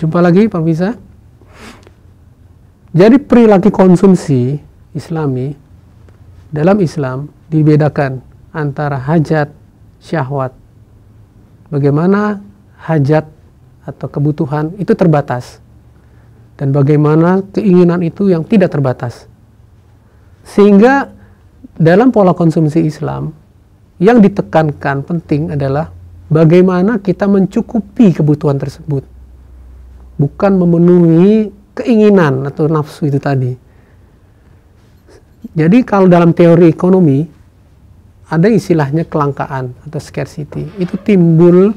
Jumpa lagi Pak Bisa. Jadi perilaku konsumsi Islami dalam Islam dibedakan antara hajat, syahwat. Bagaimana hajat atau kebutuhan itu terbatas dan bagaimana keinginan itu yang tidak terbatas. Sehingga dalam pola konsumsi Islam yang ditekankan penting adalah bagaimana kita mencukupi kebutuhan tersebut, bukan memenuhi keinginan atau nafsu itu tadi. Jadi kalau dalam teori ekonomi ada istilahnya kelangkaan atau scarcity. Itu timbul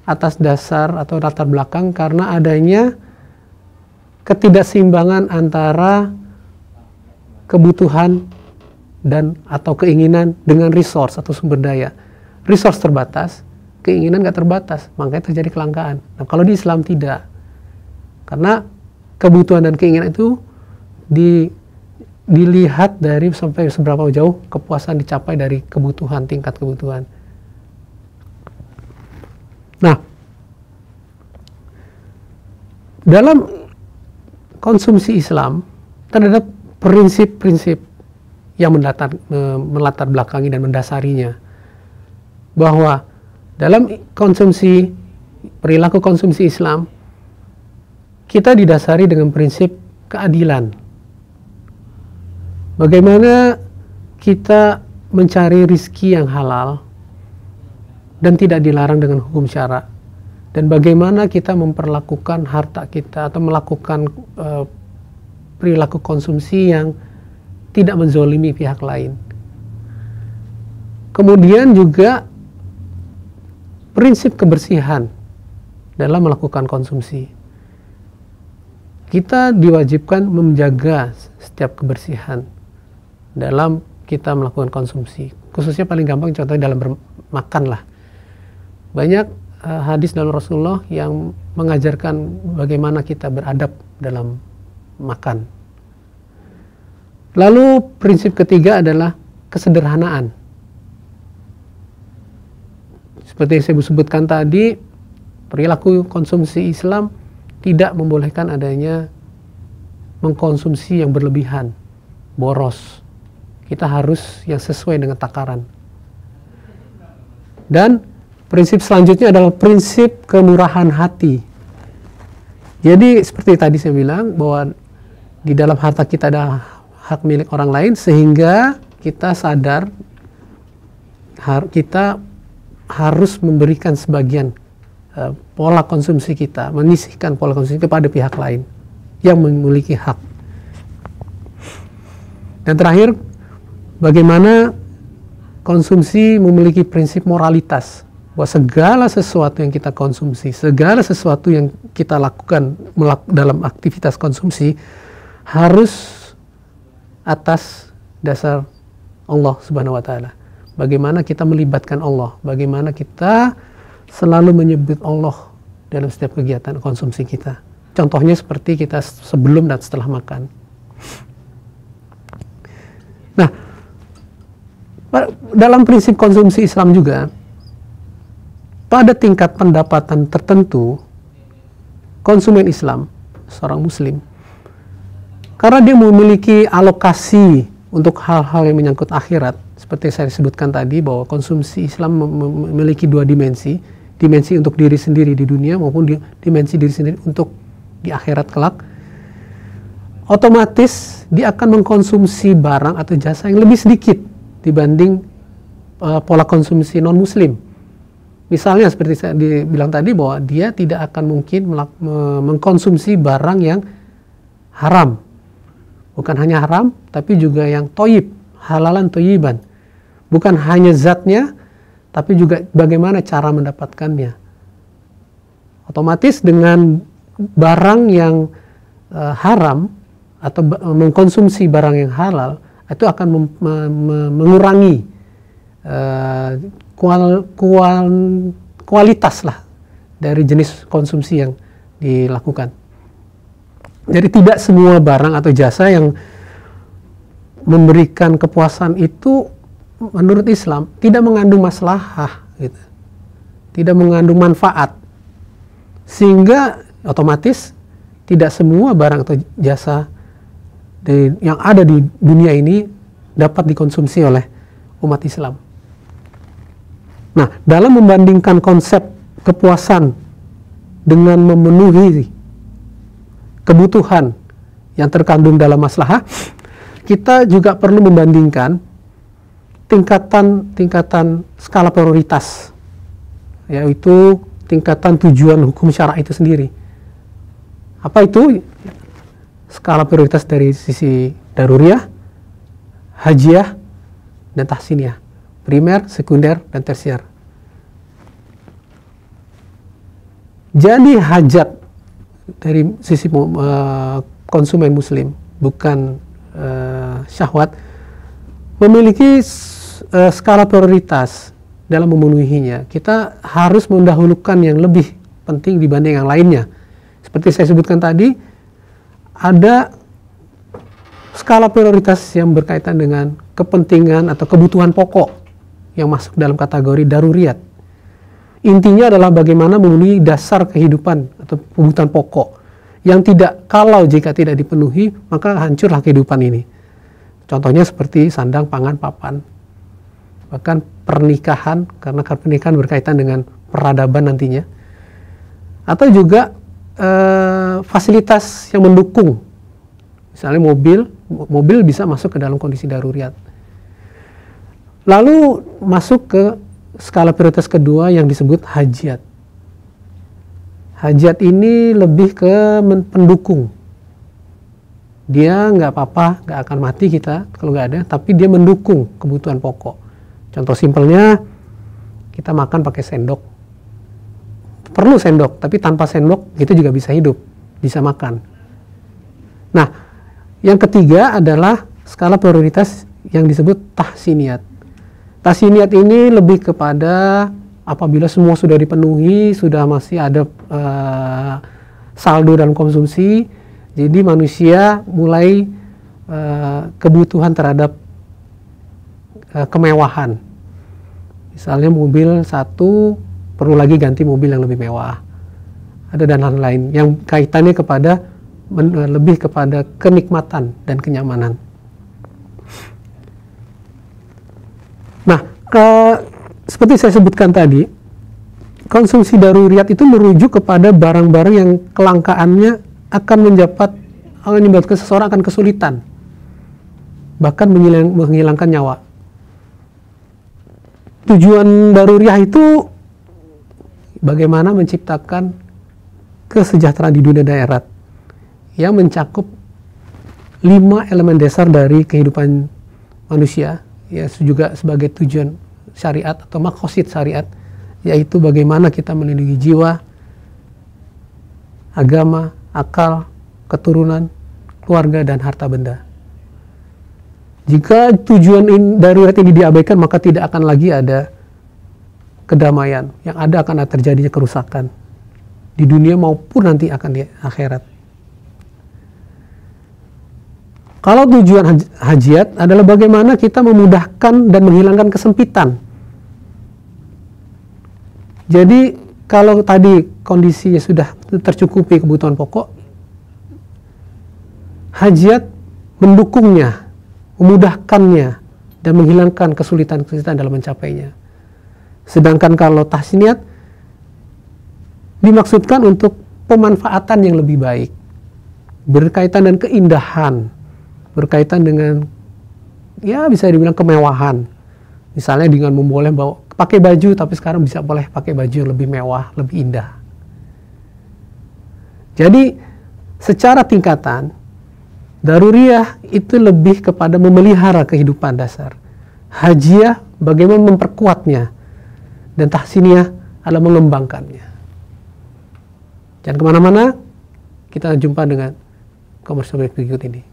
atas dasar atau latar belakang karena adanya ketidakseimbangan antara kebutuhan dan atau keinginan dengan resource atau sumber daya. Resource terbatas, keinginan nggak terbatas, makanya terjadi kelangkaan. Nah, kalau di Islam tidak, karena kebutuhan dan keinginan itu dilihat dari sampai seberapa jauh kepuasan dicapai dari kebutuhan, tingkat kebutuhan. Nah, dalam konsumsi Islam terhadap prinsip-prinsip yang melatar belakangi dan mendasarinya, bahwa dalam perilaku konsumsi Islam kita didasari dengan prinsip keadilan. Bagaimana kita mencari rizki yang halal dan tidak dilarang dengan hukum syara, dan bagaimana kita memperlakukan harta kita atau melakukan perilaku konsumsi yang tidak menzolimi pihak lain. Kemudian juga prinsip kebersihan dalam melakukan konsumsi. Kita diwajibkan menjaga setiap kebersihan dalam kita melakukan konsumsi. Khususnya paling gampang contohnya dalam bermakan lah. Banyak hadis dalam Rasulullah yang mengajarkan bagaimana kita beradab dalam makan. Lalu prinsip ketiga adalah kesederhanaan. Seperti yang saya sebutkan tadi, perilaku konsumsi Islam tidak membolehkan adanya mengkonsumsi yang berlebihan, boros. Kita harus yang sesuai dengan takaran. Dan prinsip selanjutnya adalah prinsip kemurahan hati. Jadi seperti tadi saya bilang bahwa di dalam harta kita ada hak milik orang lain, sehingga kita sadar kita harus memberikan sebagian pola konsumsi kita, menyisihkan pola konsumsi kepada pihak lain yang memiliki hak. Dan terakhir, bagaimana konsumsi memiliki prinsip moralitas, bahwa segala sesuatu yang kita konsumsi, segala sesuatu yang kita lakukan dalam aktivitas konsumsi harus atas dasar Allah Subhanahu wa Ta'ala. Bagaimana kita melibatkan Allah, bagaimana kita selalu menyebut Allah dalam setiap kegiatan konsumsi kita. Contohnya seperti kita sebelum dan setelah makan. Nah, dalam prinsip konsumsi Islam juga, pada tingkat pendapatan tertentu, konsumen Islam, seorang muslim, karena dia memiliki alokasi untuk hal-hal yang menyangkut akhirat, seperti saya sebutkan tadi bahwa konsumsi Islam memiliki dua dimensi, dimensi untuk diri sendiri di dunia maupun dimensi diri sendiri untuk di akhirat kelak. Otomatis dia akan mengkonsumsi barang atau jasa yang lebih sedikit dibanding pola konsumsi non-muslim. Misalnya seperti saya bilang tadi bahwa dia tidak akan mungkin mengkonsumsi barang yang haram. Bukan hanya haram, tapi juga yang toyib, halalan toyiban. Bukan hanya zatnya, tapi juga bagaimana cara mendapatkannya. Otomatis dengan barang yang haram, atau mengkonsumsi barang yang halal, itu akan mengurangi kualitas lah dari jenis konsumsi yang dilakukan. Jadi tidak semua barang atau jasa yang memberikan kepuasan itu menurut Islam tidak mengandung maslahah, gitu. Tidak mengandung manfaat, sehingga otomatis tidak semua barang atau jasa yang ada di dunia ini dapat dikonsumsi oleh umat Islam. Nah, dalam membandingkan konsep kepuasan dengan memenuhi kebutuhan yang terkandung dalam maslahah, kita juga perlu membandingkan tingkatan skala prioritas, yaitu tingkatan tujuan hukum syara itu sendiri. Apa itu? Skala prioritas dari sisi daruriyah, hajiyah, dan tahsiniyah, primer, sekunder, dan tersier. Jadi hajat dari sisi konsumen muslim, bukan syahwat, memiliki skala prioritas dalam memenuhinya. Kita harus mendahulukan yang lebih penting dibanding yang lainnya. Seperti saya sebutkan tadi, ada skala prioritas yang berkaitan dengan kepentingan atau kebutuhan pokok yang masuk dalam kategori daruriyat. Intinya adalah bagaimana memenuhi dasar kehidupan atau kebutuhan pokok yang kalau jika tidak dipenuhi, maka hancurlah kehidupan ini. Contohnya seperti sandang, pangan, papan. Bahkan pernikahan, karena pernikahan berkaitan dengan peradaban nantinya. Atau juga fasilitas yang mendukung, misalnya mobil bisa masuk ke dalam kondisi daruriyat. Lalu masuk ke skala prioritas kedua yang disebut hajat. Hajat ini lebih ke pendukung. Dia nggak apa-apa, nggak akan mati kita kalau nggak ada, tapi dia mendukung kebutuhan pokok. Contoh simpelnya, kita makan pakai sendok. Perlu sendok, tapi tanpa sendok kita juga bisa hidup, bisa makan. Nah, yang ketiga adalah skala prioritas yang disebut tahsiniyat. Tahsiniyat ini lebih kepada apabila semua sudah dipenuhi, sudah masih ada saldo dalam konsumsi, jadi manusia mulai kebutuhan terhadap kemewahan. Misalnya mobil satu, perlu lagi ganti mobil yang lebih mewah. Ada dan lain-lain yang kaitannya lebih kepada kenikmatan dan kenyamanan. Nah, seperti saya sebutkan tadi, konsumsi daruriyat itu merujuk kepada barang-barang yang kelangkaannya akan menyebabkan seseorang akan kesulitan, bahkan menghilangkan nyawa. Tujuan daruriyah itu bagaimana menciptakan kesejahteraan di dunia dan akhirat yang mencakup 5 elemen dasar dari kehidupan manusia, ya juga sebagai tujuan syariat atau maqasid syariat, yaitu bagaimana kita melindungi jiwa, agama, akal, keturunan, keluarga, dan harta benda. Jika tujuan darurat ini diabaikan, maka tidak akan lagi ada kedamaian, yang ada akan terjadinya kerusakan di dunia maupun nanti akan di akhirat. Kalau tujuan hajat adalah bagaimana kita memudahkan dan menghilangkan kesempitan. Jadi kalau tadi kondisinya sudah tercukupi kebutuhan pokok, hajat mendukungnya, memudahkannya, dan menghilangkan kesulitan-kesulitan dalam mencapainya. Sedangkan kalau tahsiniyat dimaksudkan untuk pemanfaatan yang lebih baik, berkaitan dengan keindahan, berkaitan dengan, ya bisa dibilang kemewahan. Misalnya dengan memboleh pakai baju, tapi sekarang bisa boleh pakai baju yang lebih mewah, lebih indah. Jadi secara tingkatan, daruriyah itu lebih kepada memelihara kehidupan dasar. Hajiyah bagaimana memperkuatnya. Dan tahsiniyah adalah mengembangkannya. Jangan kemana-mana, kita jumpa dengan komersial berikut ini.